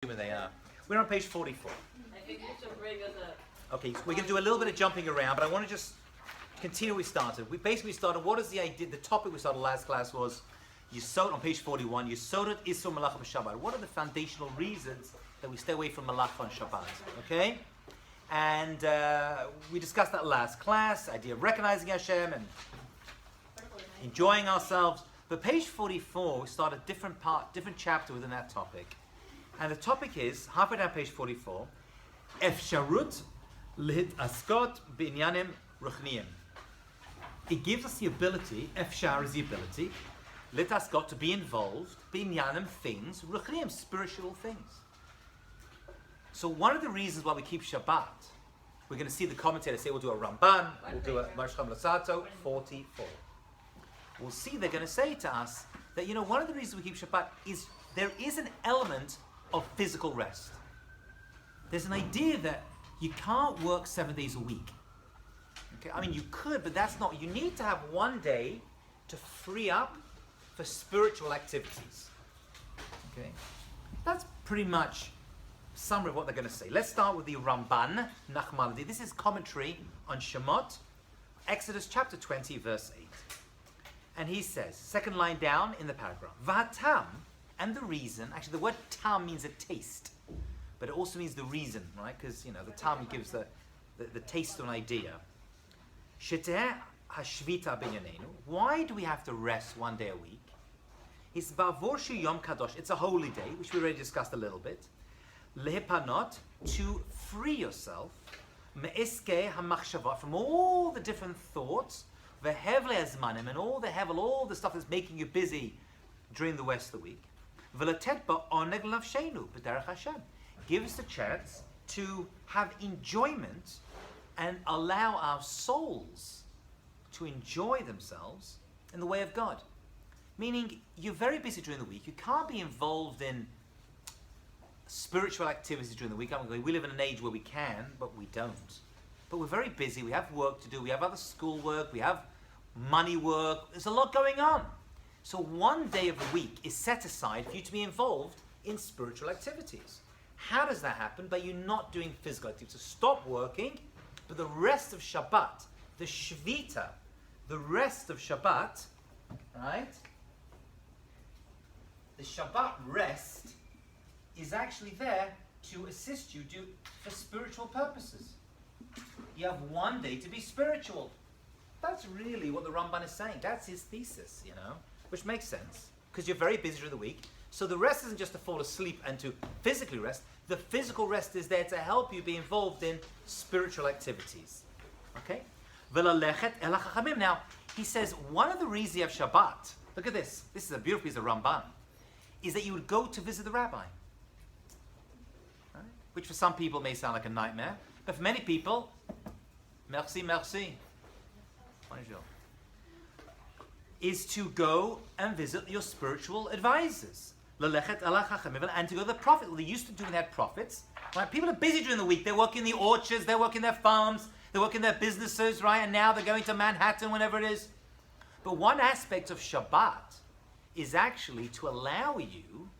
They are. We're on page 44. I think you should bring us up. Okay, so we're going to do a little bit of jumping around, but I want to just continue where we started. We basically started, what is the idea, the topic we started last class was, Yesod, on page 41, Yesodot Isur Malacha B'Shabbat. What are the foundational reasons that we stay away from Malacha on Shabbat? Okay? And we discussed that last class, idea of recognizing Hashem and enjoying ourselves. But page 44, we start a different chapter within that topic. And the topic is, halfway down page 44, Efsharut L'Hitaskot B'Inyanim Ruchniim. It gives us the ability, Efshar is the ability, L'Hitaskot, to be involved, B'Inyanim, things, Ruchniim, spiritual things. So one of the reasons why we keep Shabbat, we're going to see the commentator say we'll do a Ramban, we'll do a Marshcham Lasato, 44. We'll see they're going to say to us that, you know, one of the reasons we keep Shabbat is there is an element of physical rest. There's an idea that you can't work 7 days a week. Okay, I mean you could, but that's not. You need to have one day to free up for spiritual activities. Okay, that's pretty much summary of what they're going to say. Let's start with the Ramban Nachmanides. This is commentary on Shemot, Exodus chapter 20, verse 8. And he says, second line down in the paragraph, V'hatam, and the reason, actually the word tam means a taste, but it also means the reason, right? Because, you know, the tam gives the taste of an idea. Sheteh hashvita b'yanenu. Why do we have to rest 1 day a week? It's bavor yom kadosh. It's a holy day, which we already discussed a little bit. Lehipanot, to free yourself, me'eske hamachshavot, from all the different thoughts, v'hevle azmanim, and all the hevel, all the stuff that's making you busy during the rest of the week. V'latet ba'oneg lavshenu b'derech Hashem. Give us a chance to have enjoyment and allow our souls to enjoy themselves in the way of God. Meaning, you're very busy during the week. You can't be involved in spiritual activities during the week. We live in an age where we can, but we don't. But we're very busy. We have work to do. We have other school work. We have money work. There's a lot going on. So 1 day of the week is set aside for you to be involved in spiritual activities. How does that happen? By you not doing physical activities. So stop working, but the rest of Shabbat, the Shvita, the rest of Shabbat, right? The Shabbat rest is actually there to assist you for spiritual purposes. You have 1 day to be spiritual. That's really what the Ramban is saying. That's his thesis, you know, which makes sense because you're very busy during the week. So the rest isn't just to fall asleep and to physically rest. The physical rest is there to help you be involved in spiritual activities. Okay? Now, he says one of the reasons you have Shabbat, look at this. This is a beautiful piece of Ramban, is that you would go to visit the rabbi. Right? Which for some people may sound like a nightmare, but for many people, merci, merci. Bonjour. Is to go and visit your spiritual advisors. And to go to the prophet. Well, they used to do when they had prophets. Right? People are busy during the week. They work in the orchards, they work in their farms, they work in their businesses, right? And now they're going to Manhattan, whenever it is. But one aspect of Shabbat is actually to allow you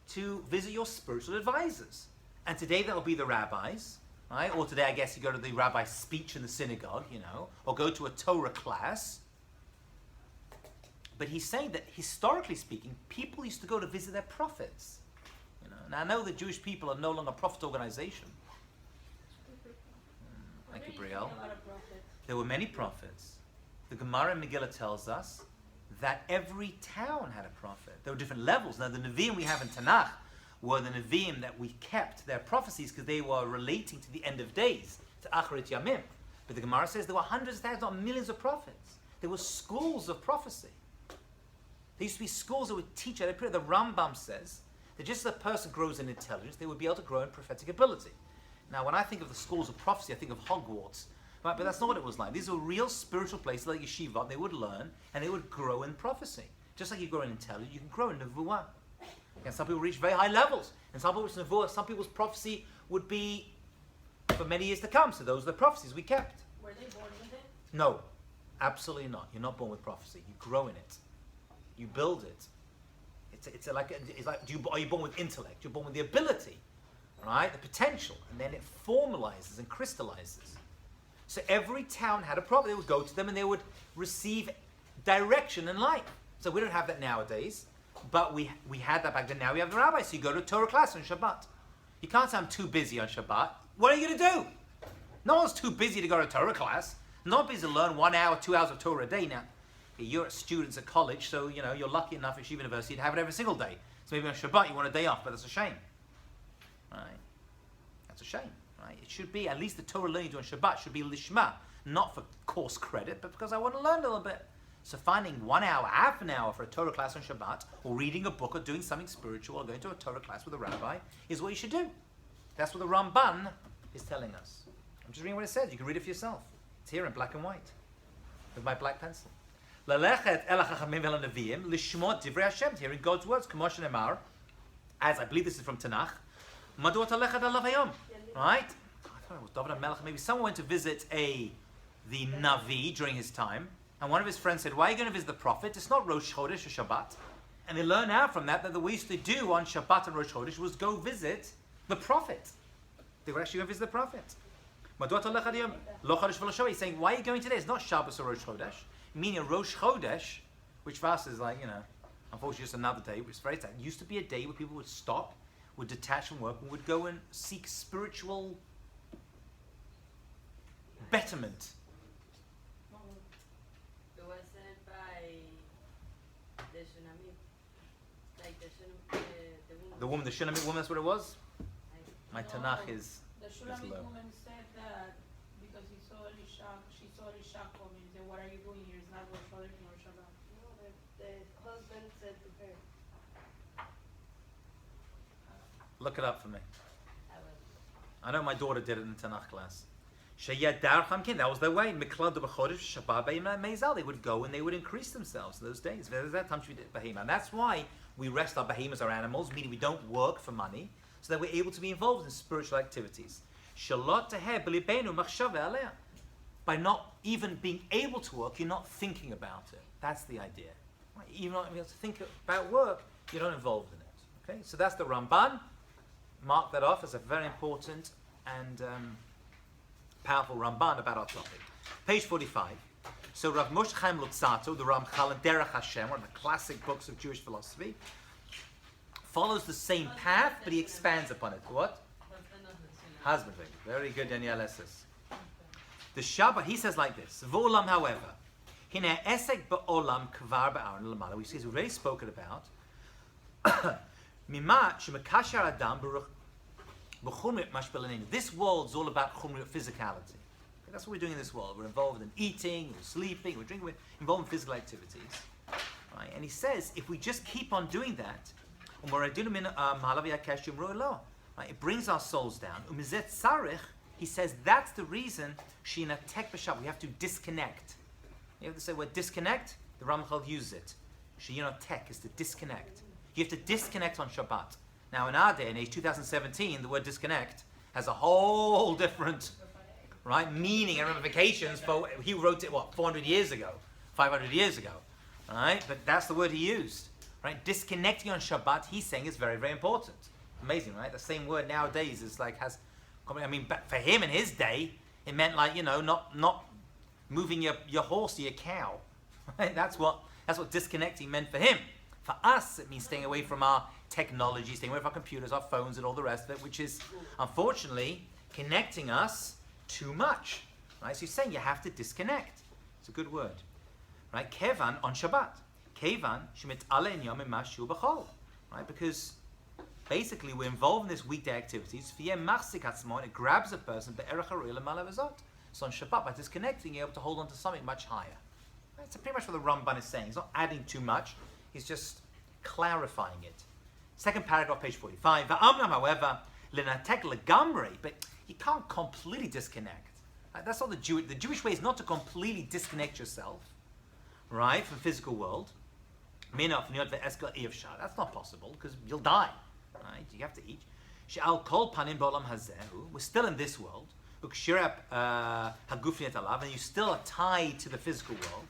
to visit your spiritual advisors. And today that will be the rabbis, right? Or today I guess you go to the rabbi's speech in the synagogue, you know, or go to a Torah class. But he's saying that historically speaking, people used to go to visit their prophets. You know, now I know the Jewish people are no longer a prophet organization. Thank you, Brielle. There were many prophets. The Gemara in Megillah tells us that every town had a prophet. There were different levels. Now the Nevi'im we have in Tanakh were the Nevi'im that we kept their prophecies because they were relating to the end of days, to Acharit Yamim. But the Gemara says there were hundreds of thousands, not millions of prophets. There were schools of prophecy. There used to be schools that would teach. The Rambam says that just as a person grows in intelligence, they would be able to grow in prophetic ability. Now, when I think of the schools of prophecy, I think of Hogwarts. Right? But that's not what it was like. These were real spiritual places like yeshiva, and they would learn, and they would grow in prophecy. Just like you grow in intelligence, you can grow in nevuah. And some people reach very high levels. And some people's nevuah, some people's prophecy would be for many years to come. So those are the prophecies we kept. Were they born with it? No, absolutely not. You're not born with prophecy. You grow in it. You build it. It's like are you born with intellect? You're born with the ability, right? The potential, and then it formalizes and crystallizes. So every town had a prophet. They would go to them and they would receive direction in life. So we don't have that nowadays, but we had that back then. Now we have the rabbi. So you go to a Torah class on Shabbat. You can't say I'm too busy on Shabbat. What are you going to do? No one's too busy to go to a Torah class. Not busy to learn 1 hour, 2 hours of Torah a day now. You're students at college, so you're lucky enough at Yeshiva University to have it every single day. So maybe on Shabbat you want a day off, but that's a shame. Right? That's a shame. Right? It should be, at least the Torah learning on Shabbat should be lishma, not for course credit, but because I want to learn a little bit. So finding 1 hour, half an hour for a Torah class on Shabbat, or reading a book, or doing something spiritual, or going to a Torah class with a rabbi, is what you should do. That's what the Ramban is telling us. I'm just reading what it says. You can read it for yourself. It's here in black and white, with my black pencil. Lalechet el hachachamim vel hanavim lishmot divrei Hashem. Hearing God's words, Kamo shenemar, as I believe this is from Tanakh. Madua talechet alav hayom. Right? I thought it was David HaMelech. Maybe someone went to visit the Navi during his time, and one of his friends said, "Why are you going to visit the prophet? It's not Rosh Chodesh or Shabbat." And they learned out from that the way we used to do on Shabbat and Rosh Chodesh was go visit the prophet. They would actually go visit the prophet. Madua talechet hayom lo chodesh v'lo Shabbat. He's saying, "Why are you going today? It's not Shabbos or Rosh Chodesh." Meaning Rosh Chodesh, which for us is like, unfortunately just another day, which is very sad. It used to be a day where people would stop, would detach from work, and would go and seek spiritual betterment. It was said by the Shunammite, like the woman. The Shunammite woman, that's what it was? My Tanakh is The low. Shulamite woman said that because she saw Elisha coming. He said, "What are you doing here? It's not Rosh Chodesh nor Shabbat." No, the husband said to her, Look it up for me. I will. I know my daughter did it in the Tanakh class. That was their way. They would go and they would increase themselves those days. That time should be behema. And that's why we rest our behemoths, our animals, meaning we don't work for money, so that we're able to be involved in spiritual activities. By not even being able to work, you're not thinking about it. That's the idea. Right? Even not being able to think about work, you're not involved in it. Okay, so that's the Ramban. Mark that off as a very important and powerful Ramban about our topic. Page 45. So Rav Moshe Chaim Luzzatto, the Ramchal and Derech Hashem, one of the classic books of Jewish philosophy, follows the same path, but he expands upon it. What? Husband. Very good, Danielle Esses. The Shabbat, he says like this. V'olam, however, hine esek ba'olam kvar ba'aron l'mala. We've already spoken about. Mima shemekasher adam b'chumrit mashbelaninu. This world is all about chumrit, physicality. That's what we're doing in this world. We're involved in eating, we're sleeping, we're drinking, we're involved in physical activities. Right? And he says, if we just keep on doing that, right, it brings our souls down. He says that's the reason we have to disconnect. You have to say word disconnect, the Ramchal uses it. Tek is to disconnect. You have to disconnect on Shabbat. Now in our day and age, 2017, the word disconnect has a whole different meaning and ramifications. For he wrote it 400 years ago, 500 years ago, right? But that's the word he used, right? Disconnecting on Shabbat, he's saying is very, very important. Amazing, right? The same word nowadays is but for him in his day, it meant not moving your horse or your cow. Right? That's what disconnecting meant for him. For us, it means staying away from our technology, staying away from our computers, our phones, and all the rest of it, which is unfortunately connecting us too much. Right? So he's saying you have to disconnect. It's a good word. Right? Kevan on Shabbat. Kevan shemit ale inyam imashu b'chol. Right? Because basically we're involved in this weekday activities. It grabs a person. So on Shabbat, by disconnecting, you're able to hold on to something much higher. Right? So pretty much what the Ramban is saying. He's not adding too much. He's just clarifying it. Second paragraph, page 45. However, but you can't completely disconnect. Right? That's not the Jewish way is not to completely disconnect yourself, right, from the physical world. That's not possible because you'll die. Right? You have to eat. We're still in this world. And you still are tied to the physical world.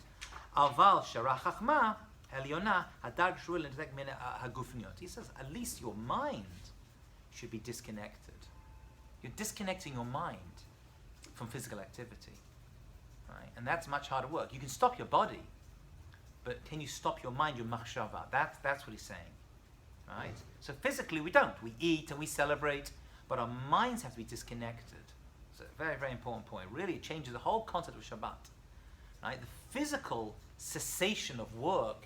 העליונה, הדרג שרוי לנתק מן הגופניות. He says, at least your mind should be disconnected. You're disconnecting your mind from physical activity. Right? And that's much harder work. You can stop your body, but can you stop your mind, your machshava? That's what he's saying. Right? So physically we don't. We eat and we celebrate, but our minds have to be disconnected. It's a very, very important point. Really, it changes the whole concept of Shabbat. Right? The physical cessation of work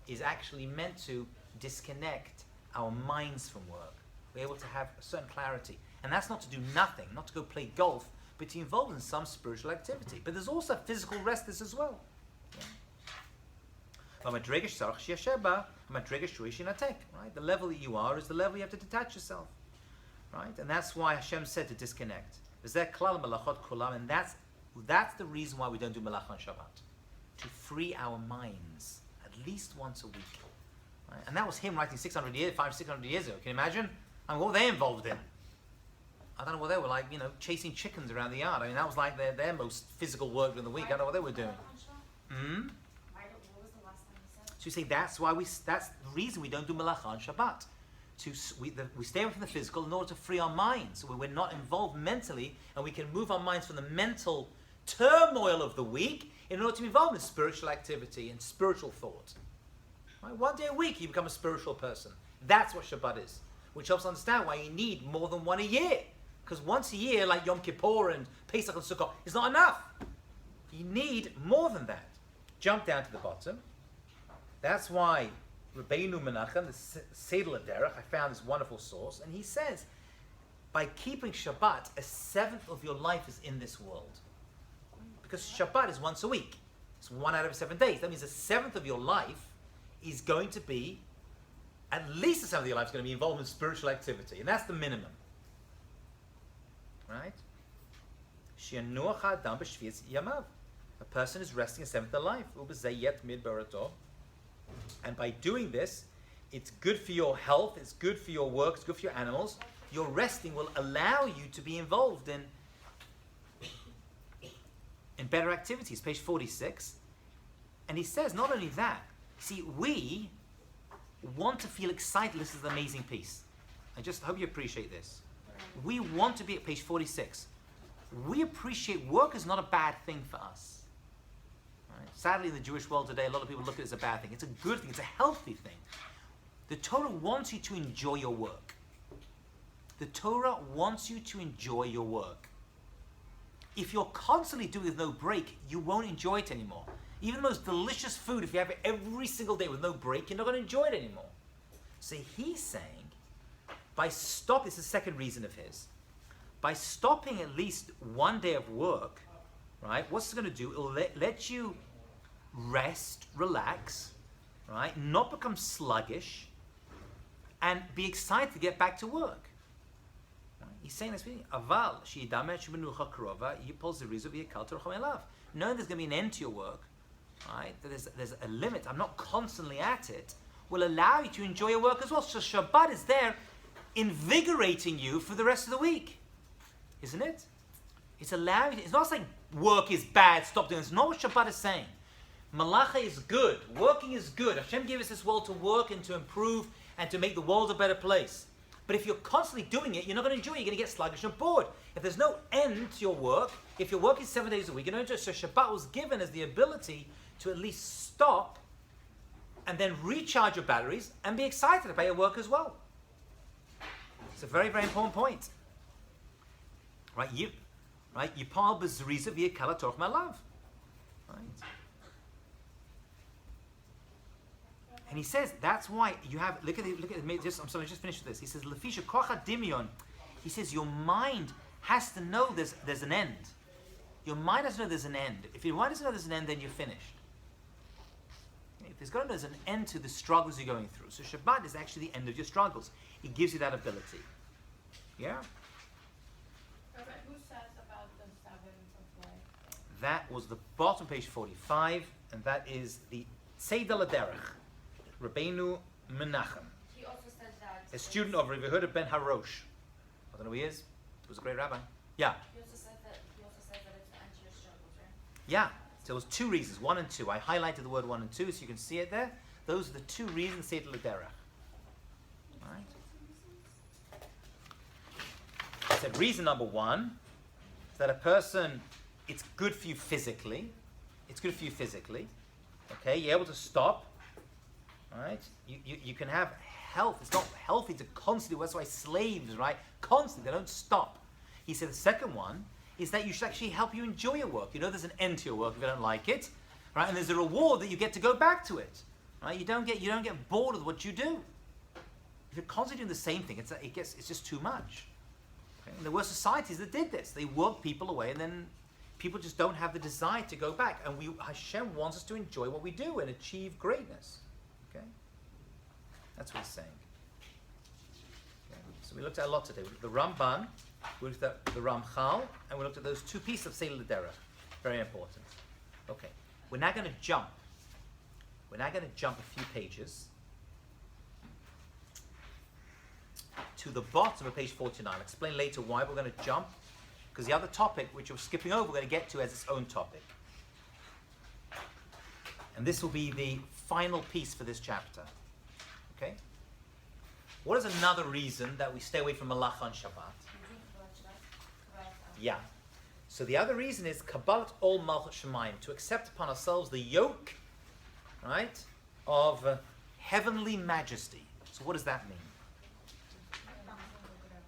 is actually meant to disconnect our minds from work. We're able to have a certain clarity. And that's not to do nothing, not to go play golf, but to be involved in some spiritual activity. But there's also physical rest this as well. Right? The level that you are is the level you have to detach yourself. Right? And that's why Hashem said to disconnect. And that's the reason why we don't do Melacha on Shabbat. To free our minds at least once a week. Right? And that was him writing 600 years ago. Can you imagine? I mean, what were they involved in? I don't know what they were like, chasing chickens around the yard. I mean, that was like their most physical work during the week. I don't know what they were doing. What was the last time you said? So you say that's the reason we don't do Melacha on Shabbat. We stay away from the physical in order to free our minds. So we're not involved mentally, and we can move our minds from the mental turmoil of the week in order to be involved in spiritual activity and spiritual thought. Right? One day a week you become a spiritual person. That's what Shabbat is. Which helps understand why you need more than one a year. Because once a year, like Yom Kippur and Pesach and Sukkot, is not enough. You need more than that. Jump down to the bottom. That's why Rabbeinu Menachem, the Seder Derech, I found this wonderful source, and he says, by keeping Shabbat, a seventh of your life is in this world. Because Shabbat is once a week. It's 1 out of 7 days. That means a seventh of your life is going to be, at least a seventh of your life is going to be involved in spiritual activity. And that's the minimum. Right? A person is resting a seventh of life. And by doing this, it's good for your health, it's good for your work, it's good for your animals. Your resting will allow you to be involved in better activities. Page 46. And he says, not only that, see, we want to feel excited. This is an amazing piece. I just hope you appreciate this. We want to be at page 46. We appreciate work is not a bad thing for us. Right? Sadly, in the Jewish world today, a lot of people look at it as a bad thing. It's a good thing. It's a healthy thing. The Torah wants you to enjoy your work. The Torah wants you to enjoy your work. If you're constantly doing it with no break, you won't enjoy it anymore. Even the most delicious food, if you have it every single day with no break, you're not going to enjoy it anymore. So he's saying, this is the second reason of his. By stopping at least one day of work, right, what's it going to do? It'll let you rest, relax, right, not become sluggish, and be excited to get back to work. Right? He's saying this, Aval, knowing there's going to be an end to your work, right, that there's a limit, I'm not constantly at it, will allow you to enjoy your work as well. So Shabbat is there invigorating you for the rest of the week. Isn't it? It's allowing, it's not saying work is bad, stop doing it. It's not what Shabbat is saying. Malacha is good. Working is good. Hashem gave us this world to work and to improve and to make the world a better place. But if you're constantly doing it, you're not going to enjoy it. You're going to get sluggish and bored. If there's no end to your work, if your work is 7 days a week, you're not enjoy it. So Shabbat was given as the ability to at least stop and then recharge your batteries and be excited about your work as well. It's a very, very important point. Right? Yipal b'zriza v'yekala torch ma'alav. Right? And he says that's why you have look at just I'm sorry, just finish with this. He says lefisha kocha dimion. He says your mind has to know there's an end. Your mind has to know there's an end. If your mind doesn't know there's an end, then you're finished. If there's an end to the struggles you're going through. So Shabbat is actually the end of your struggles. It gives you that ability. Yeah? Rabbi, who says about the seventh of life? That was the bottom page 45, and that is the Seder Derech, Rabbeinu Menachem, He also said that. a student of Rabbi Yehuda ben Harosh. I don't know who he is. He was a great rabbi. Yeah. He also said that it's the end to your struggles, right? Yeah. So it was two reasons, 1 and 2. I highlighted the word 1 and 2 so you can see it there. Those are the two reasons Seder L'derech. Right? I said reason number one is that a person, it's good for you physically. It's good for you physically. Okay, you're able to stop. Right? You can have health. It's not healthy to constantly, that's why slaves, right? Constantly, they don't stop. He said the second one is that you should actually help you enjoy your work. You know there's an end to your work if you don't like it. Right? And there's a reward that you get to go back to it. Right? You don't get bored with what you do. If you're constantly doing the same thing, it's just too much. Okay? And there were societies that did this. They worked people away, and then people just don't have the desire to go back. And Hashem wants us to enjoy what we do and achieve greatness. Okay? That's what he's saying. Okay? So we looked at a lot today. We looked at the Ramban, we looked at the Ramchal, and we looked at those two pieces of Seder L'derech. Very important. Okay. We're now going to jump. We're now going to jump a few pages to the bottom of page 49. I'll explain later why we're going to jump, because the other topic, which we're skipping over, we're going to get to as its own topic. And this will be the final piece for this chapter. Okay? What is another reason that we stay away from Malacha on Shabbat? Yeah. So the other reason is Kabbalat Ol Malchut Shemayim, to accept upon ourselves the yoke, right, of heavenly majesty. So what does that mean?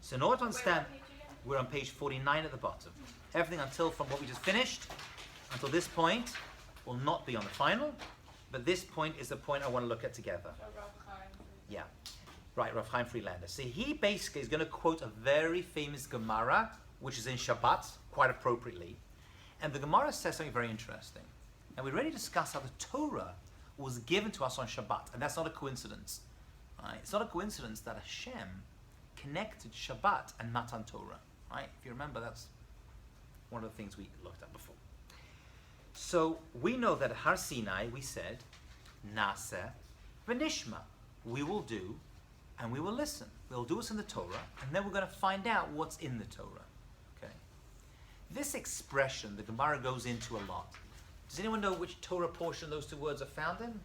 So in order to understand, we're on page 49 at the bottom. Everything from what we just finished until this point will not be on the final, but this point is the point I want to look at together. Yeah. Right, Rav Chaim Friedlander. So he basically is going to quote a very famous Gemara, which is in Shabbat, quite appropriately. And the Gemara says something very interesting. And we already discussed how the Torah was given to us on Shabbat, and that's not a coincidence. Right? It's not a coincidence that Hashem connected Shabbat and Matan Torah. Right? If you remember, that's one of the things we looked at before. So we know that at Har Sinai we said, Naseh v'nishma. We will do and we will listen. We'll do what's in the Torah, and then we're going to find out what's in the Torah. Okay? This expression, the Gemara goes into a lot. Does anyone know which Torah portion those two words are found in?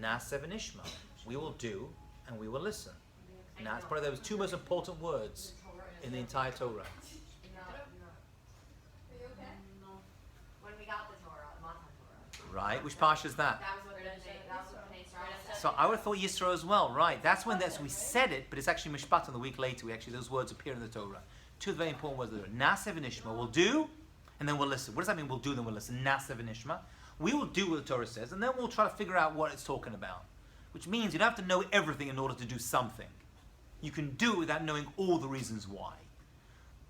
Naseh v'nishma. We will do and we will listen. Now, it's probably those two most important words in the entire Torah. No. When we got the Torah, Matan Torah. Right? Which parsha is that? That was what they started. So I would have thought Yisro as well, right? That's when we said it, but it's actually Mishpat, and the week later, those words appear in the Torah. Two very important words. Naseh v'nishma. We'll do, and then we'll listen. What does that mean? We'll do, then we'll listen. Naseh v'nishma. We will do what the Torah says, and then we'll try to figure out what it's talking about. Which means you don't have to know everything in order to do something. You can do it without knowing all the reasons why.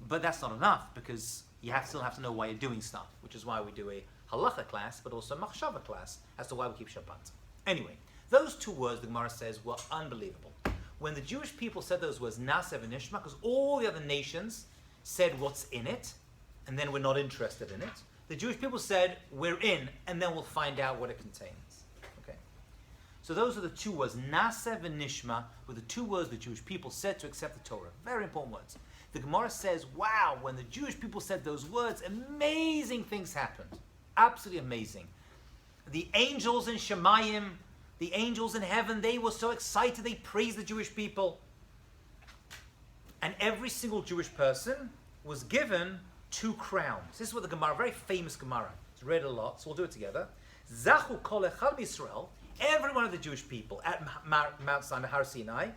But that's not enough, because you still have to know why you're doing stuff, which is why we do a halacha class, but also a machshava class, as to why we keep Shabbat. Anyway, those two words, the Gemara says, were unbelievable. When the Jewish people said those words, Naseh v'nishma, because all the other nations said what's in it, and then we're not interested in it, the Jewish people said, we're in, and then we'll find out what it contains. Okay. So those are the two words. Naseh v'nishma were the two words the Jewish people said to accept the Torah. Very important words. The Gemara says, wow, when the Jewish people said those words, amazing things happened. Absolutely amazing. The angels in Shemayim, the angels in heaven, they were so excited, they praised the Jewish people. And every single Jewish person was given 2 crowns. This is what the Gemara, very famous Gemara, it's read a lot, so we'll do it together. Zachu kol echad Yisrael, every one of the Jewish people at Mount Sinai, Har Sinai,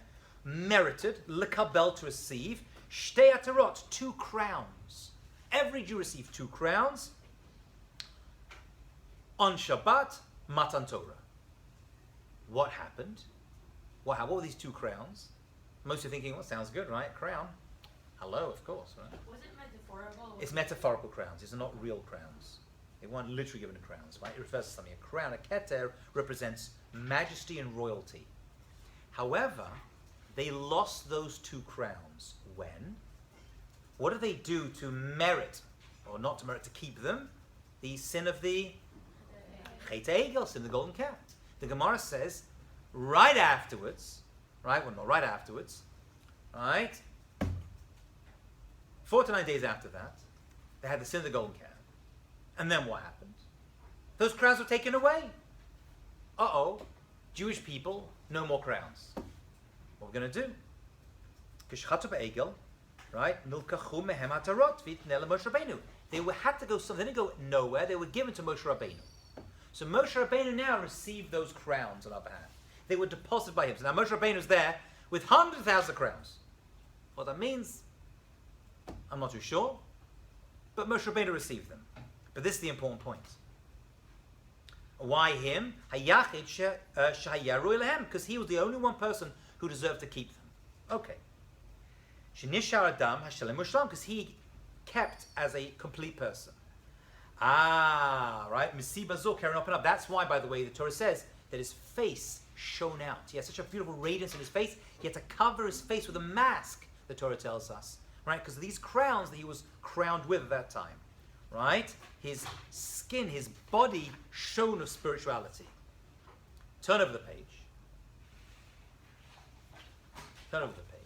merited, lekabel, to receive, shtei atarot, 2 crowns. Every Jew received 2 crowns on Shabbat, Matan Torah. What happened? What were these 2 crowns? Most are thinking, well, sounds good, right? Crown. Hello, of course, right? Was it metaphorical? It's metaphorical crowns. These are not real crowns. They weren't literally given crowns, right? It refers to something. A crown, a keter, represents majesty and royalty. However, they lost those 2 crowns. When? What did they do to merit, or not to merit, to keep them? The sin of the Chet Egel, sin of the golden calf. The Gemara says, right afterwards, right? Well, not right afterwards, right? 49 days after that, they had the sin of the golden calf. And then what happened? Those crowns were taken away. Jewish people, no more crowns. What are we going to do? Right? They had to go somewhere. They didn't go nowhere. They were given to Moshe Rabbeinu. So Moshe Rabbeinu now received those crowns on our behalf. They were deposited by him. So now Moshe Rabbeinu is there with 100,000 crowns. What that means, I'm not too sure. But Moshe Rabbeinu received them. But this is the important point. Why him? Because he was the only one person who deserved to keep them. Okay. Because he kept as a complete person. Right? Carrying up and up. That's why, by the way, the Torah says that his face shone out. He had such a beautiful radiance in his face. He had to cover his face with a mask, the Torah tells us. Right? Because of these crowns that he was crowned with at that time. Right? His skin, his body shone of spirituality. Turn over the page. Turn over the page.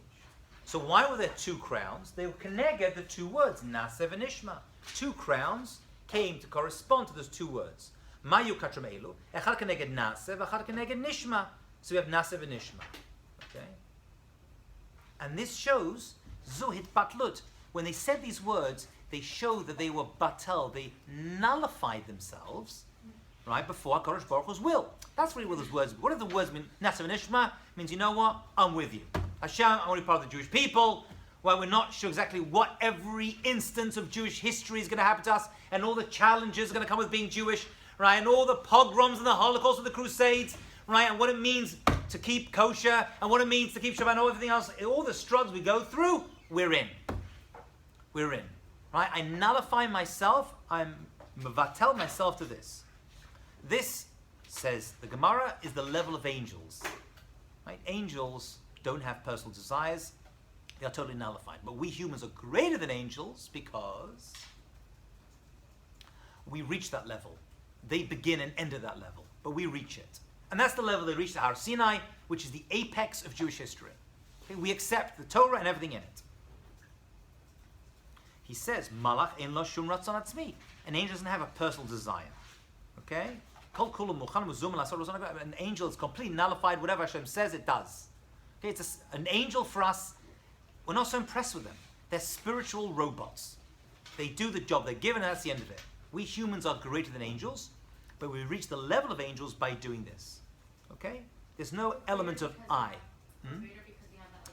So why were there two crowns? They were connected the two words, Nasev and Ishma. Two crowns came to correspond to those two words. Mayu katramelu, echad keneged Nasev, echad keneged Nishma. So we have Nasev and Ishma. Okay? And this shows Zuhit Batlut. When they said these words, they showed that they were batel, they nullified themselves, right, before HaKadosh Baruch Hu's will. That's really what those words mean. What do the words mean? Nasev and Ishma means, you know what? I'm with you. Hashem, I'm only part of the Jewish people. Well, we're not sure exactly what every instance of Jewish history is going to happen to us, and all the challenges are going to come with being Jewish, right, and all the pogroms and the Holocaust and the Crusades, right, and what it means to keep kosher, and what it means to keep Shabbat, and everything else, all the struggles we go through, we're in. We're in. Right? I nullify myself, I'm mevatel myself to this. This, says the Gemara, is the level of angels. Right? Angels don't have personal desires. They are totally nullified. But we humans are greater than angels because we reach that level. They begin and end at that level. But we reach it. And that's the level they reached at Har Sinai, which is the apex of Jewish history. Okay? We accept the Torah and everything in it. He says, Malach ein lo shum ratzon atzmi. An angel doesn't have a personal desire. Okay? An angel is completely nullified. Whatever Hashem says, it does. Okay? It's an angel for us. We're not so impressed with them. They're spiritual robots. They do the job they're given, and that's the end of it. We humans are greater than angels, but we reach the level of angels by doing this. Okay? There's no element of I.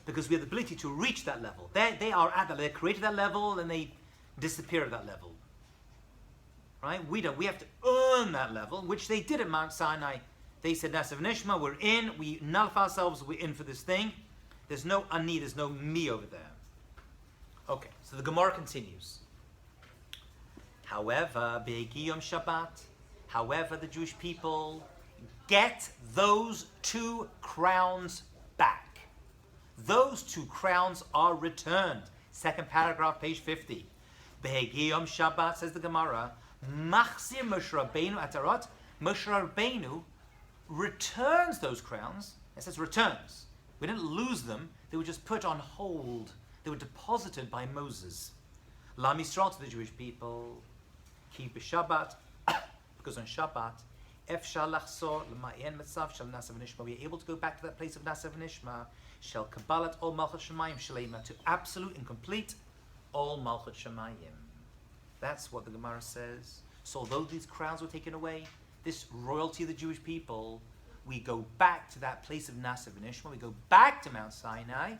Because we have the ability to reach that level. They are at that level. They're created at that level, and they disappear at that level. Right? We don't. We have to earn that level, which they did at Mount Sinai. They said, Nasev Nishma, we're in. We nullify ourselves. We're in for this thing. There's no ani. There's no me over there. Okay. So the Gemara continues. However, Be'egiyom Shabbat. However, the Jewish people get those two crowns back. Those two crowns are returned. Second paragraph, page 50. Behegiyom Shabbat, says the Gemara, Machzir Moshe Rabbeinu Atarot. Moshe Rabbeinu returns those crowns. It says returns. We didn't lose them. They were just put on hold. They were deposited by Moses. Lam Yisrael, to the Jewish people. Ki b'Shabbat, because on Shabbat, Efshar lachzor l'ma'en metzav shel Nasev Nishma. We are able to go back to that place of Nasev Nishma. Shel Kabbalat Ol Malchut Shemayim Shalema, to absolute and complete Ol Malchut Shemayim. That's what the Gemara says. So although these crowns were taken away, this royalty of the Jewish people, we go back to that place of Nasev Nishma. We go back to Mount Sinai,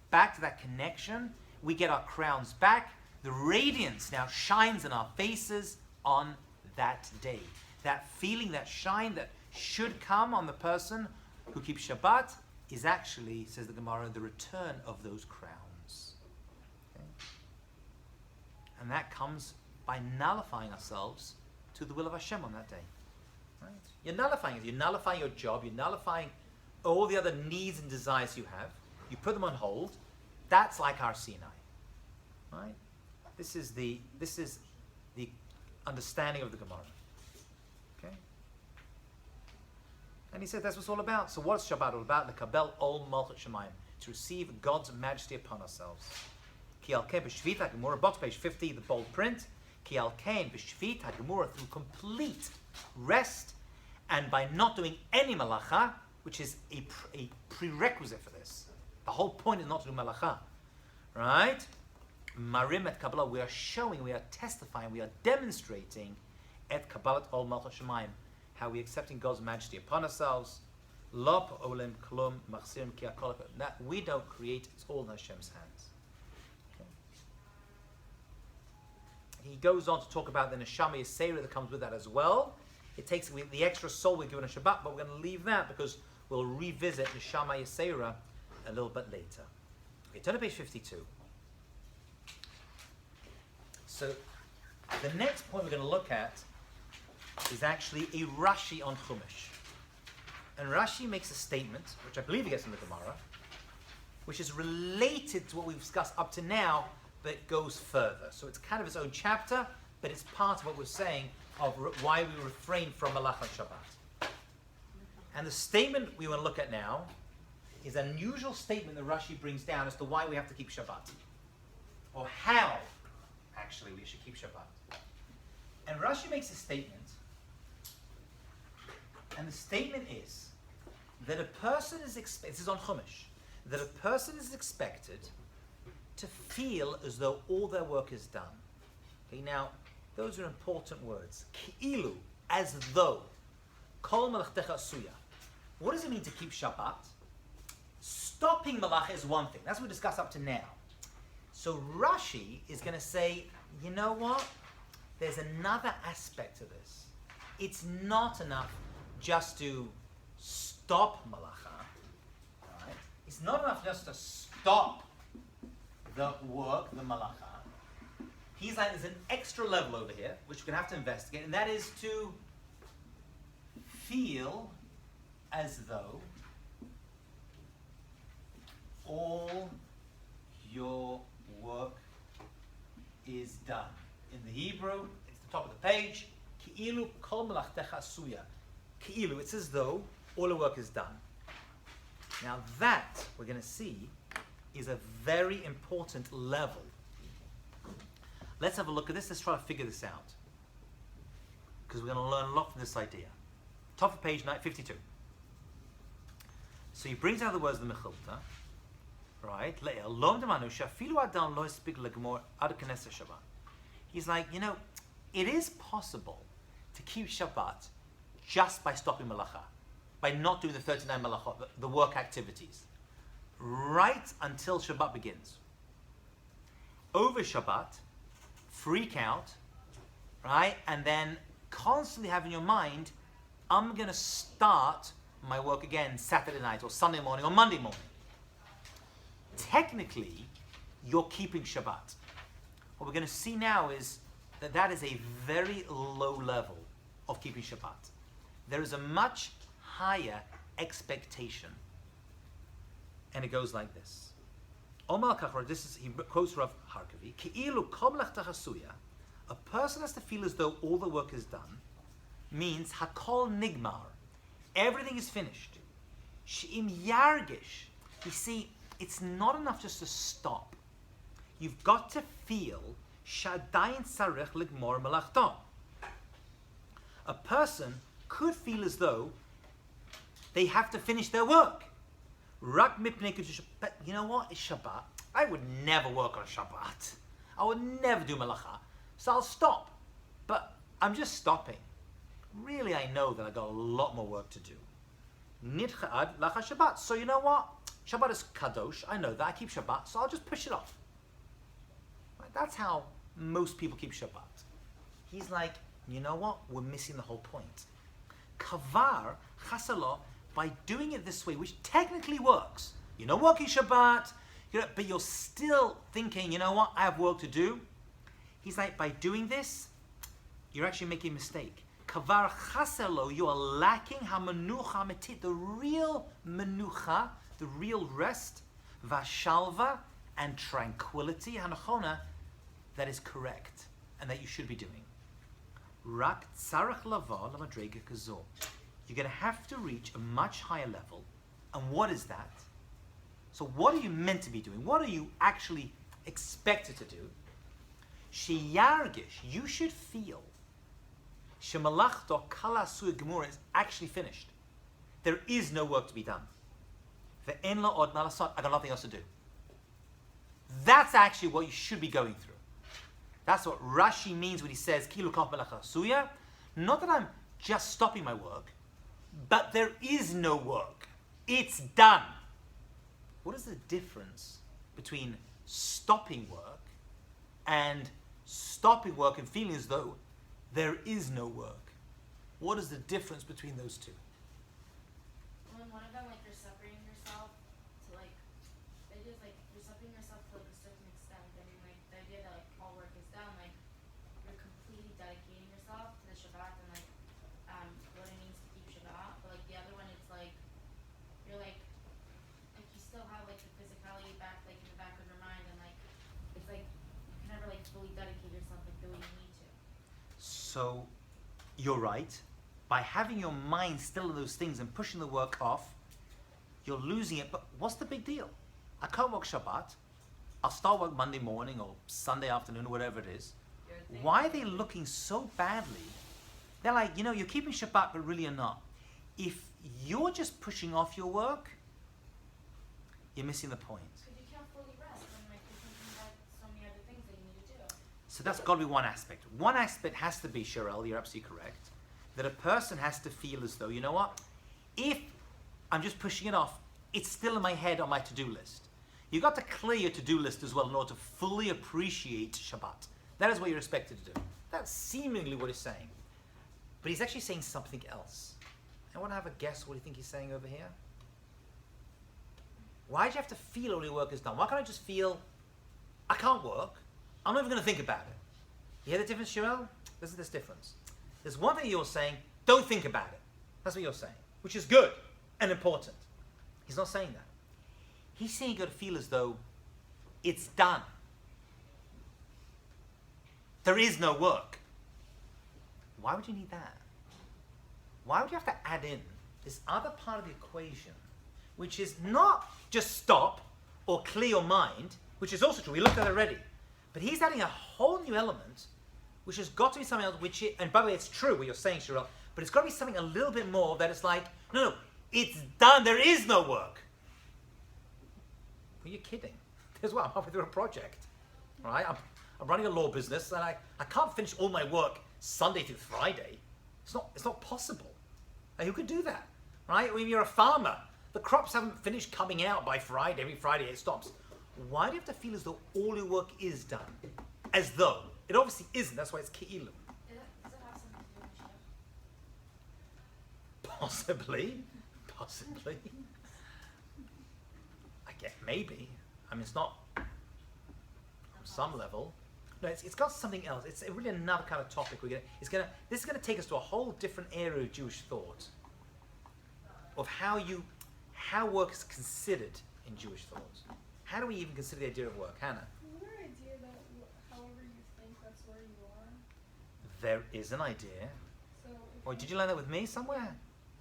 back to that connection. We get our crowns back. The radiance now shines in our faces on that day. That feeling, that shine that should come on the person who keeps Shabbat is actually, says the Gemara, the return of those crowns. Okay? And that comes by nullifying ourselves to the will of Hashem on that day. Right? You're nullifying it. You're nullifying your job. You're nullifying all the other needs and desires you have. You put them on hold. That's like Har Sinai. Right? This is the understanding of the Gemara. Okay? And he said that's what it's all about. So what's Shabbat all about? The Kabel Ol Malchut Shemayim, to receive God's majesty upon ourselves. Ki al Ken b'Shvit HaGemura, box page 50, the bold print. Ki al Ken b'Shvit HaGemura, through complete rest And by not doing any malacha, which is a prerequisite for this, the whole point is not to do malacha, right? Marim et Kabbalah, we are showing, we are testifying, we are demonstrating et Kabbalat ol Malchus Shemayim, how we are accepting God's majesty upon ourselves. Lop olim klum machsirim ki hakol. That we don't create, it's all in Hashem's hands. Okay. He goes on to talk about the neshama yisera that comes with that as well. It takes the extra soul we're given on Shabbat, but we're going to leave that because we'll revisit neshama yisera a little bit later. Okay, turn to page 52. So the next point we're going to look at is actually a Rashi on Chumash. And Rashi makes a statement, which I believe he gets in the Gemara, which is related to what we've discussed up to now, but it goes further. So it's kind of its own chapter, but it's part of what we're saying of why we refrain from Malach on Shabbat. And the statement we want to look at now is an unusual statement that Rashi brings down as to why we have to keep Shabbat. Or how, actually, we should keep Shabbat. And Rashi makes a statement, and the statement is that a person is expected, this is on Chumash, that a person is expected to feel as though all their work is done. Okay, now, those are important words. Ki'ilu, as though. Kol malachtecha suya. What does it mean to keep Shabbat? Stopping malacha is one thing. That's what we discussed up to now. So Rashi is going to say, you know what? There's another aspect to this. It's not enough just to stop malacha. Right? It's not enough just to stop the work, the malacha. He's like, there's an extra level over here, which we're going to have to investigate, and that is to feel as though all your work is done. In the Hebrew, it's the top of the page. Ki'ilu kol melachtecha suya. Ki'ilu, it's as though all the work is done. Now that, we're going to see, is a very important level. Let's have a look at this. Let's try to figure this out. Because we're going to learn a lot from this idea. Top of page 52. So he brings out the words of the Mechilta. Right? He's like, you know, it is possible to keep Shabbat just by stopping malacha, by not doing the 39 malachot, the work activities, right until Shabbat begins. Over Shabbat, freak out, right? And then constantly have in your mind, I'm going to start my work again Saturday night or Sunday morning or Monday morning. Technically, you're keeping Shabbat. What we're going to see now is that that is a very low level of keeping Shabbat. There is a much higher expectation. And it goes like this. He quotes Rav Harkavi, Ki'ilu kol melachta hasuya, a person has to feel as though all the work is done, means hakol nigmar, everything is finished. She'im yargish, you see, it's not enough just to stop. You've got to feel shadayin sarech ligmor melachta. A person could feel as though they have to finish their work. Rak mipnei kedush, but you know what? It's Shabbat. I would never work on Shabbat. I would never do malacha. So I'll stop. But I'm just stopping. Really, I know that I got a lot more work to do. Nidcha'ad lacha Shabbat. So you know what? Shabbat is kadosh. I know that. I keep Shabbat, so I'll just push it off. Right? That's how most people keep Shabbat. He's like, you know what? We're missing the whole point. Kavar chasalo, by doing it this way, which technically works. You're not working Shabbat, but you're still thinking, you know what? I have work to do. He's like, by doing this, you're actually making a mistake. Kavar chasalo, you are lacking hamanucha metit, the real menucha, the real rest, vashalva, and tranquility, hanachona, that is correct, and that you should be doing. Rak tzarach lava lamadrega kazor. You're going to have to reach a much higher level. And what is that? So what are you meant to be doing? What are you actually expected to do? Sheyargish, you should feel. Shemalachto kala suya gemura is actually finished. There is no work to be done. Ve'en la od ma lasot, I got nothing else to do. That's actually what you should be going through. That's what Rashi means when he says Kilu kaf melacha suya. Not that I'm just stopping my work, but there is no work. It's done. What is the difference between stopping work and stopping work and feeling as though there is no work? What is the difference between those two? Well, in one of them, like, you're separating yourself to, like, the idea is, like, you're separating yourself to, like, a certain extent. I mean, like, the idea that, like, all work is done, like, you're completely dedicating yourself to the Shabbat and, like, what it means to keep Shabbat. But, like, the other one, it's, like, you're, like, you still have, like, the physicality back, like, in the back of your mind, and, like, it's, like, you can never, like, fully dedicate yourself, like, the way you need to. So, you're right. By having your mind still in those things and pushing the work off, you're losing it. But what's the big deal? I can't work Shabbat. I'll start work Monday morning or Sunday afternoon or whatever it is. Why are they looking so badly? They're like, you know, you're keeping Shabbat, but really you're not. If you're just pushing off your work, you're missing the point. Because you can't fully rest when, like, you're thinking about so many other things that you need to do. So that's got to be one aspect. One aspect has to be, Cheryl, you're absolutely correct, that a person has to feel as though, you know what, if I'm just pushing it off, it's still in my head on my to-do list. You've got to clear your to-do list as well in order to fully appreciate Shabbat. That is what you're expected to do. That's seemingly what he's saying. But he's actually saying something else. I want to have a guess what do you think he's saying over here? Why do you have to feel all your work is done? Why can't I just feel, I can't work, I'm not even going to think about it? You hear the difference, Cheryl? Listen to this difference. There's one thing you're saying, don't think about it. That's what you're saying, which is good and important. He's not saying that. He's saying you've got to feel as though it's done. There is no work. Why would you need that? Why would you have to add in this other part of the equation, which is not just stop or clear your mind, which is also true, we looked at it already, but he's adding a whole new element which has got to be something else, and by the way, it's true what you're saying, Cheryl, but it's got to be something a little bit more that it's like, no, it's done, there is no work. Well, you're kidding. Here's what, I'm halfway through a project, right? I'm running a law business, and I can't finish all my work Sunday through Friday. It's not possible. And who could do that, right? When you're a farmer, the crops haven't finished coming out by Friday. Every Friday it stops. Why do you have to feel as though all your work is done? As though. It obviously isn't. That's why it's Ke'ilu. Does it have something to do with Shabbat? Possibly. I guess maybe. I mean, it's not on some level. No, it's got something else. It's really another kind of topic. This is gonna take us to a whole different area of Jewish thought, of how work is considered in Jewish thought. How do we even consider the idea of work, Hannah? Is there an idea that however you think, that's where you are? There is an idea. So Or did you learn that with me somewhere?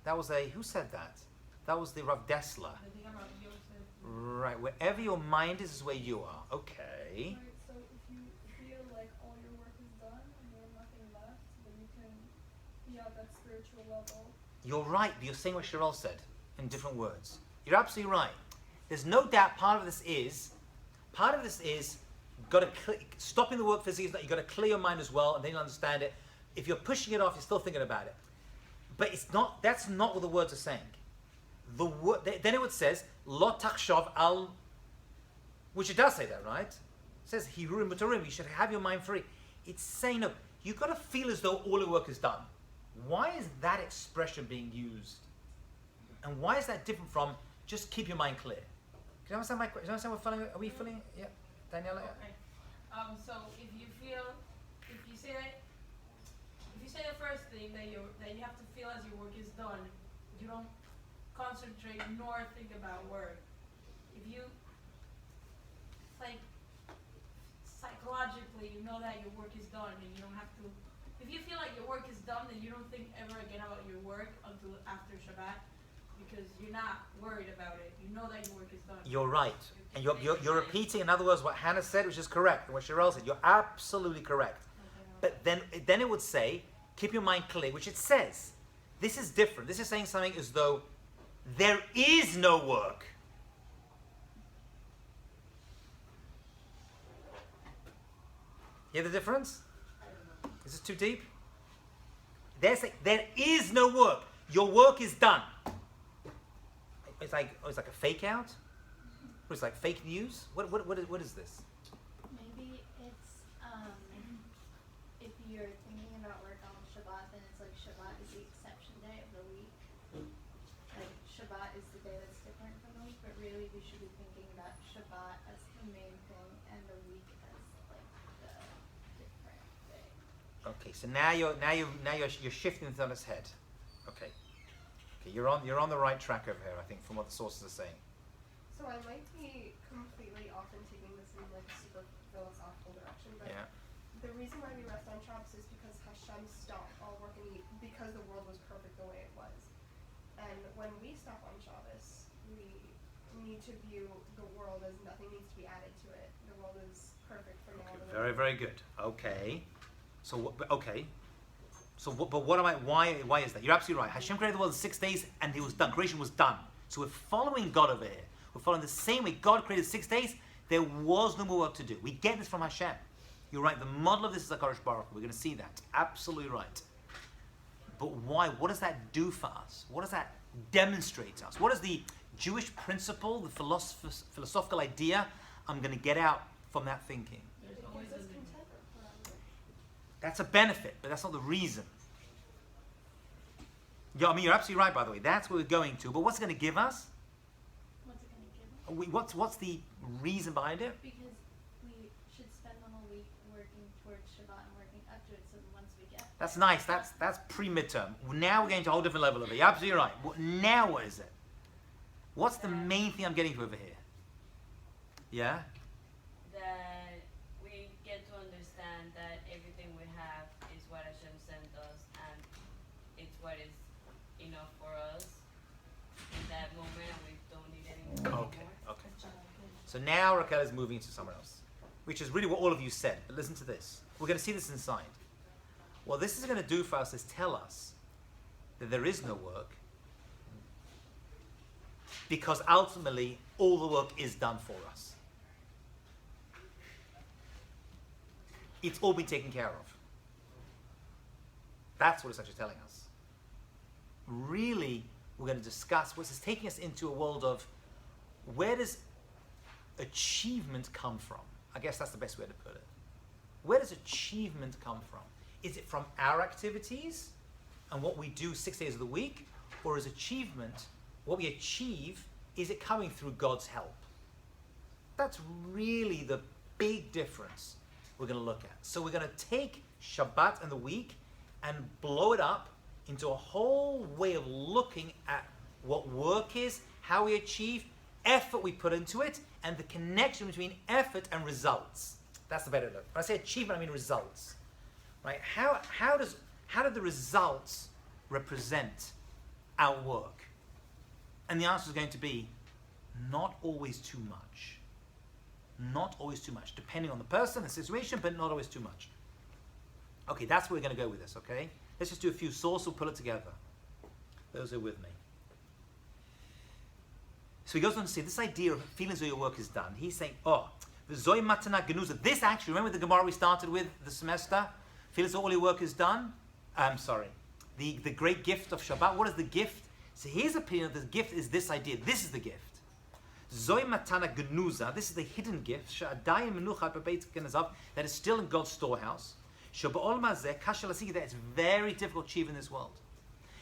That was who said that? That was the Rav Dessler. I think about Yosef. Right, wherever your mind is where you are. Okay. Right, so if you feel like all your work is done and you have nothing left, then you can be at that spiritual level. You're right, but you're saying what Cheryl said in different words. You're absolutely right. There's no doubt part of this is stopping the work physically, you've got to clear your mind as well, and then you'll understand it. If you're pushing it off, you're still thinking about it. But that's not what the words are saying. Then it says, Lo tachshav al, which it does say that, right? It says, Hirurim mutarim, you should have your mind free. It's saying, no, you've got to feel as though all the work is done. Why is that expression being used? And why is that different from just keep your mind clear? Can you understand my question? Are we feeling? Yeah, Daniela? Okay. So if you say the first thing that you have to feel as your work is done, you don't concentrate nor think about work. If you, like, psychologically, you know that your work is done and you don't have to. If you feel like your work is done, then you don't think ever again about your work until after Shabbat, because you're not worried about it. You know that your work is done. You're right. And you're repeating, in other words, what Hannah said, which is correct, and what Cheryl said. You're absolutely correct. But then it would say, keep your mind clear, which it says. This is different. This is saying something as though there is no work. You hear the difference? Is this too deep? They're saying there is no work. Your work is done. It's like a fake out? Or it's like fake news? What is this? Maybe it's if you're thinking about work on Shabbat, then it's like Shabbat is the exception day of the week. Like Shabbat is the day that's different from the week, but really we should be thinking about Shabbat as the main thing and the week as like the different day. Okay, so now you're shifting this on its head. Okay, you're on the right track over here, I think, from what the sources are saying. So I might be completely off and taking this in like a super philosophical direction, but Yeah. the reason why we rest on Shabbos is because Hashem stopped all work and because the world was perfect the way it was. And when we stop on Shabbos, we need to view the world as nothing needs to be added to it. The world is perfect from now Okay, on. very, very good. Okay, but what am I? Why is that? You're absolutely right. Hashem created the world in 6 days, and it was done. Creation was done. So we're following God over here. We're following the same way God created 6 days. There was no more work to do. We get this from Hashem. You're right. The model of this is HaKadosh Baruch Hu. We're going to see that. Absolutely right. But why? What does that do for us? What does that demonstrate to us? What is the Jewish principle, the philosophical idea I'm going to get out from that thinking? There's It always gives us a limit. contentment forever. That's a benefit, but that's not the reason. Yeah, I mean, you're absolutely right, by the way. That's where we're going to. But what's it going to give us? What's it gonna give us? What's the reason behind it? Because we should spend the whole week working towards Shabbat and working up to it, so once we get That's there- nice. That's pre-midterm. Now we're going to a whole different level of it. You're absolutely right. Now what is it? What's the main thing I'm getting over here? Yeah? That we get to understand that everything we have is what Hashem sent us, and it's what is enough for us in that moment, and we don't need any more. Okay. So now Raquel is moving to somewhere else, which is really what all of you said. But listen to this. We're going to see this inside. What this is going to do for us is tell us that there is no work, because ultimately all the work is done for us. It's all been taken care of. That's what it's actually telling us. Really, we're going to discuss what's taking us into a world of where does achievement come from? I guess that's the best way to put it. Where does achievement come from? Is it from our activities and what we do 6 days of the week? Or is achievement, what we achieve, is it coming through God's help? That's really the big difference we're going to look at. So we're going to take Shabbat and the week and blow it up into a whole way of looking at what work is, how we achieve, effort we put into it, and the connection between effort and results. That's the better look. When I say achievement, I mean results. Right? How do the results represent our work? And the answer is going to be not always too much. Not always too much, depending on the person, the situation, but not always too much. Okay, that's where we're going to go with this, okay? Let's just do a few sources, we'll pull it together. Those who are with me. So he goes on to say, this idea of feeling as though your work is done. He's saying, v'zoi matana genuza. This actually, remember the Gemara we started with the semester? Feel as though all your work is done? I'm sorry. The great gift of Shabbat. What is the gift? So his opinion of the gift is this idea. This is the gift. Zoi matana genuza. This is the hidden gift. She'adayim menuchat bebeit genazav. That is still in God's storehouse. She'ba'ol mazeh kasha lasigi. That it's very difficult to achieve in this world.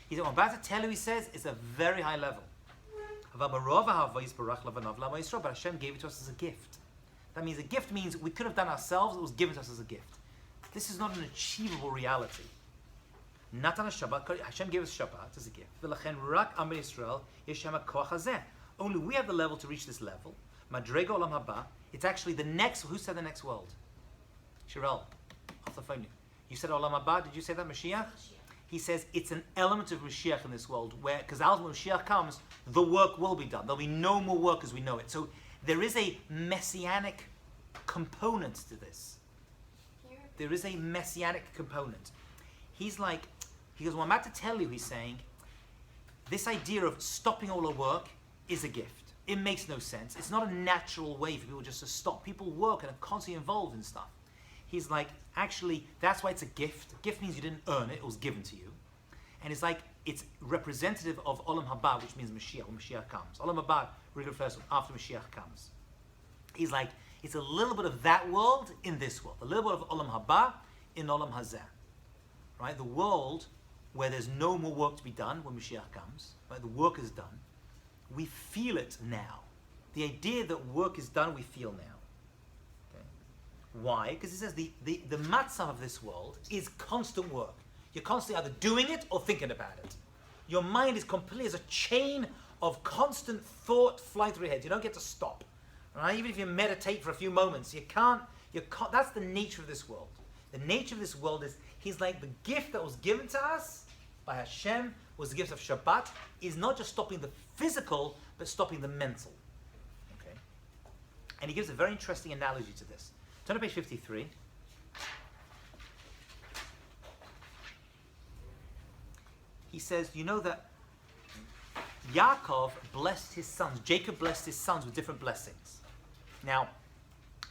He's what I'm about to tell you, he says, is a very high level. But Hashem gave it to us as a gift. That means a gift means we could have done ourselves, it was given to us as a gift. This is not an achievable reality. Natan Shabbat, Hashem gave us Shabbat as a gift. Only we have the level to reach this level. Madrega olam haba. It's actually the next, who said the next world? Shirel, off the phone. You said olam haba, did you say that, Mashiach? He says it's an element of Mashiach in this world, where, because when Mashiach comes, the work will be done. There'll be no more work as we know it. So there is a messianic component to this. There is a messianic component. He goes, well, I'm about to tell you, he's saying, this idea of stopping all our work is a gift. It makes no sense. It's not a natural way for people just to stop. People work and are constantly involved in stuff. He's like, actually, that's why it's a gift. A gift means you didn't earn it, it was given to you. And it's like, it's representative of Olam Haba, which means Mashiach, when Mashiach comes. Olam Haba really refers to after Mashiach comes. He's like, it's a little bit of that world in this world. A little bit of Olam Haba in Olam Hazeh. Right? The world where there's no more work to be done when Mashiach comes. Right? The work is done. We feel it now. The idea that work is done, we feel now. Okay? Why? Because it says the matzah of this world is constant work. You're constantly either doing it or thinking about it. Your mind is completely as a chain of constant thought flying through your head. You don't get to stop. Right? Even if you meditate for a few moments, you can't. That's the nature of this world. The nature of this world is, he's like, the gift that was given to us by Hashem was the gift of Shabbat, is not just stopping the physical, but stopping the mental. Okay? And he gives a very interesting analogy to this. Turn to page 53. He says, you know that Yaakov blessed his sons, Jacob blessed his sons with different blessings. Now,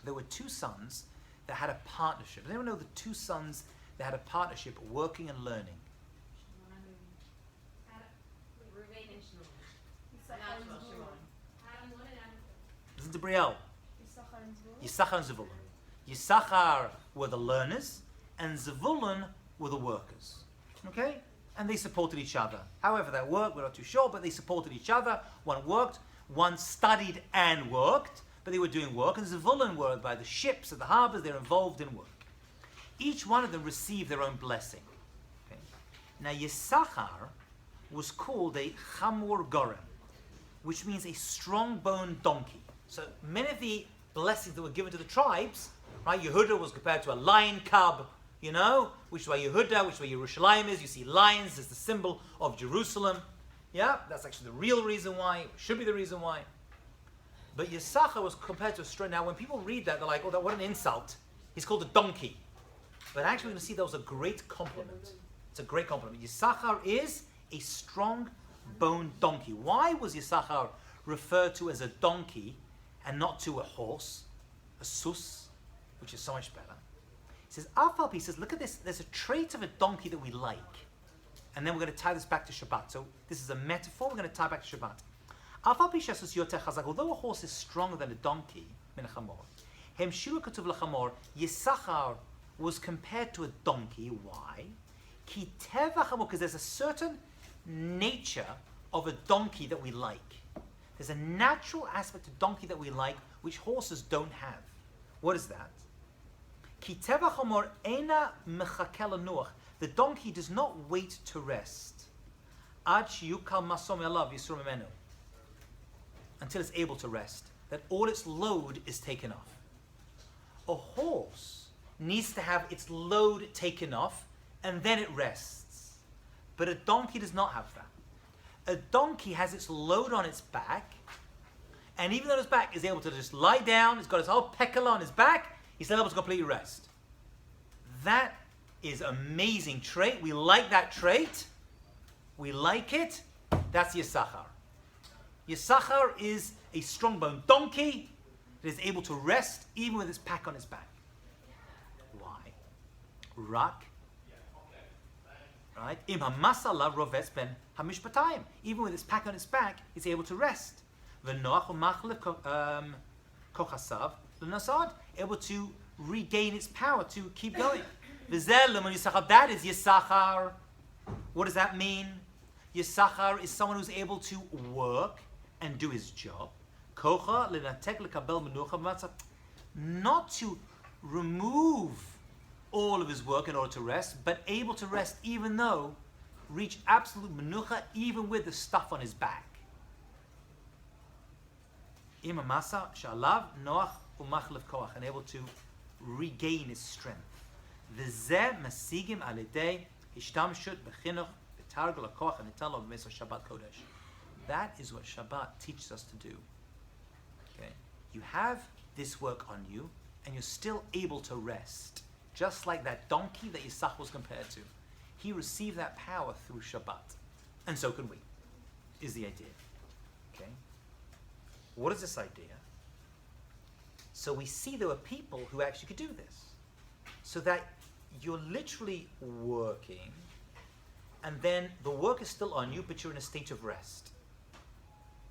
there were two sons that had a partnership. Does anyone know the two sons that had a partnership working and learning? Listen to Brielle. Yisachar and Zevulun. Yisachar were the learners, and Zevulun were the workers. Okay? And they supported each other. However that worked, we're not too sure, but they supported each other. One worked, one studied and worked, but they were doing work, and Zevulun were by the ships at the harbors, they're involved in work. Each one of them received their own blessing. Okay? Now Yisachar was called a Chamor Gorem, which means a strong-boned donkey. So many of the blessings that were given to the tribes, right? Yehuda was compared to a lion cub, you know, which is why Yehuda, which is why Yerushalayim is. You see lions as the symbol of Jerusalem. Yeah, that's actually the real reason why, should be the reason why. But Yisachar was compared to a straw. Now when people read that, they're like, oh, what an insult. He's called a donkey. But actually we're going to see that was a great compliment. It's a great compliment. Yisachar is a strong-boned donkey. Why was Yisachar referred to as a donkey and not to a horse, a sus, which is so much better? He says, Afal, he says, look at this, there's a trait of a donkey that we like. And then we're going to tie this back to Shabbat. So this is a metaphor, we're going to tie back to Shabbat. Afal pishasus yoter chazak, although a horse is stronger than a donkey, min chamor, hem shua katuv lachamor, Yisachar was compared to a donkey. Why? Ki teva chamor, because there's a certain nature of a donkey that we like. There's a natural aspect of donkey that we like, which horses don't have. What is that? Ki teva chamor ena mechake lanuach. The donkey does not wait to rest. Ad sheyukal masom elav yisur mimenu. Until it's able to rest. That all its load is taken off. A horse needs to have its load taken off, and then it rests. But a donkey does not have that. A donkey has its load on its back, and even though its back is able to just lie down, it's got its whole pekala on its back, he's still able to completely rest. That is an amazing trait. We like that trait. We like it. That's Yisachar. Yisachar is a strong-boned donkey that is able to rest even with its pack on its back. Why? Rak. Right? Im hamasala roves ben hamishpatayim. Even with its pack on its back, it's able to rest. V'noach u'machlef kochasav l'nasad. Able to regain its power to keep going. V'zel l'mon Yisachar. That is Yisachar. What does that mean? Yisachar is someone who's able to work and do his job. Kocha l'natek l'kabel menucha b'matzah. Not to remove all of his work in order to rest, but able to rest even though, reach absolute menucha even with the stuff on his back. Imamasa shalav noach umachlev koach, and able to regain his strength. V'zeh masigim alidei hishtamshut b'chinuch b'targul hakoach hanitalo b'meso Shabbat kodesh. That is what Shabbat teaches us to do. Okay, you have this work on you, and you're still able to rest. Just like that donkey that Yisachar was compared to. he received that power through Shabbat. And so can we, is the idea. Okay? What is this idea? So we see there were people who actually could do this. So that you're literally working, and then the work is still on you, but you're in a state of rest.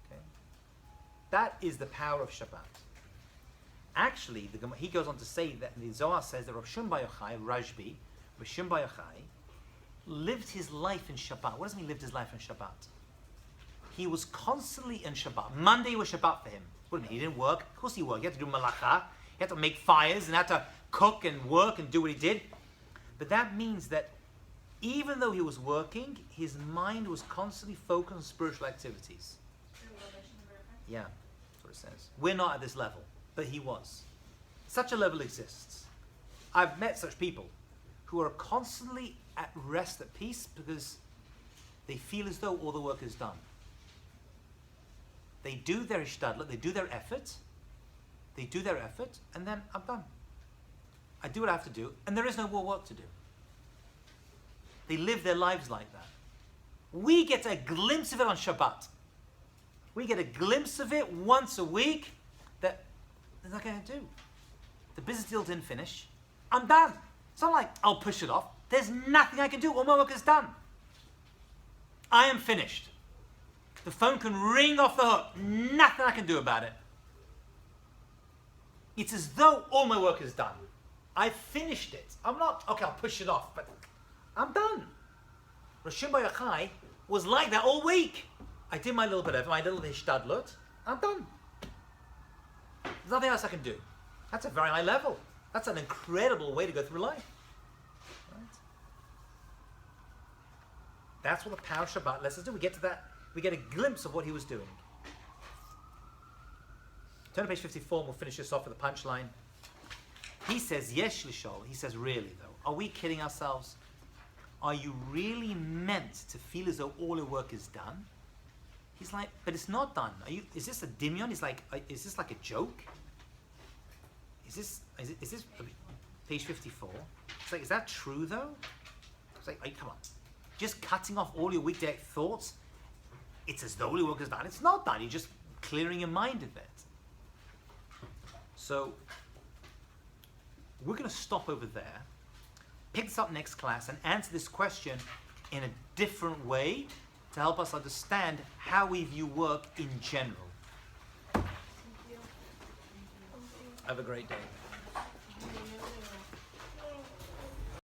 Okay? That is the power of Shabbat. Actually, he goes on to say that the Zohar says that Rav Shimon Bar Yochai, Rashbi, Rav Shimon Bar Yochai, lived his life in Shabbat. What does he mean lived his life in Shabbat? He was constantly in Shabbat. Monday was Shabbat for him. What do you mean? He didn't work? Of course he worked. He had to do malacha. He had to make fires and had to cook and work and do what he did. But that means that even though he was working, his mind was constantly focused on spiritual activities. Yeah, that's what it says. We're not at this level, but he was. Such a level exists. I've met such people who are constantly at rest, at peace, because they feel as though all the work is done. They do their ishtadlut, they do their effort, and then I'm done. I do what I have to do, and there is no more work to do. They live their lives like that. We get a glimpse of it on Shabbat. We get a glimpse of it once a week that there's nothing I can do. The business deal didn't finish. I'm done. It's not like I'll push it off. There's nothing I can do. All my work is done. I am finished. The phone can ring off the hook. Nothing I can do about it. It's as though all my work is done. I've finished it. I'm not, okay, I'll push it off, but I'm done. Rav Shimon Bar Yochai was like that all week. I did my little bit of it, my little hishtadlut. I'm done. There's nothing else I can do. That's a very high level. That's an incredible way to go through life. Right? That's what the power of Shabbat lets us do. We get to that. We get a glimpse of what he was doing. Turn to page 54 and we'll finish this off with a punchline. He says, yes, Lishol. He says, really though, are we kidding ourselves? Are you really meant to feel as though all your work is done? He's like, but it's not done. Is this a dimion? He's like, is this like a joke? Is this page 54? It's like, is that true though? It's like, come on. Just cutting off all your weekday thoughts, it's as though your work is done. It's not done. You're just clearing your mind of it. So, we're going to stop over there, pick this up next class, and answer this question in a different way to help us understand how we view work in general. Have a great day.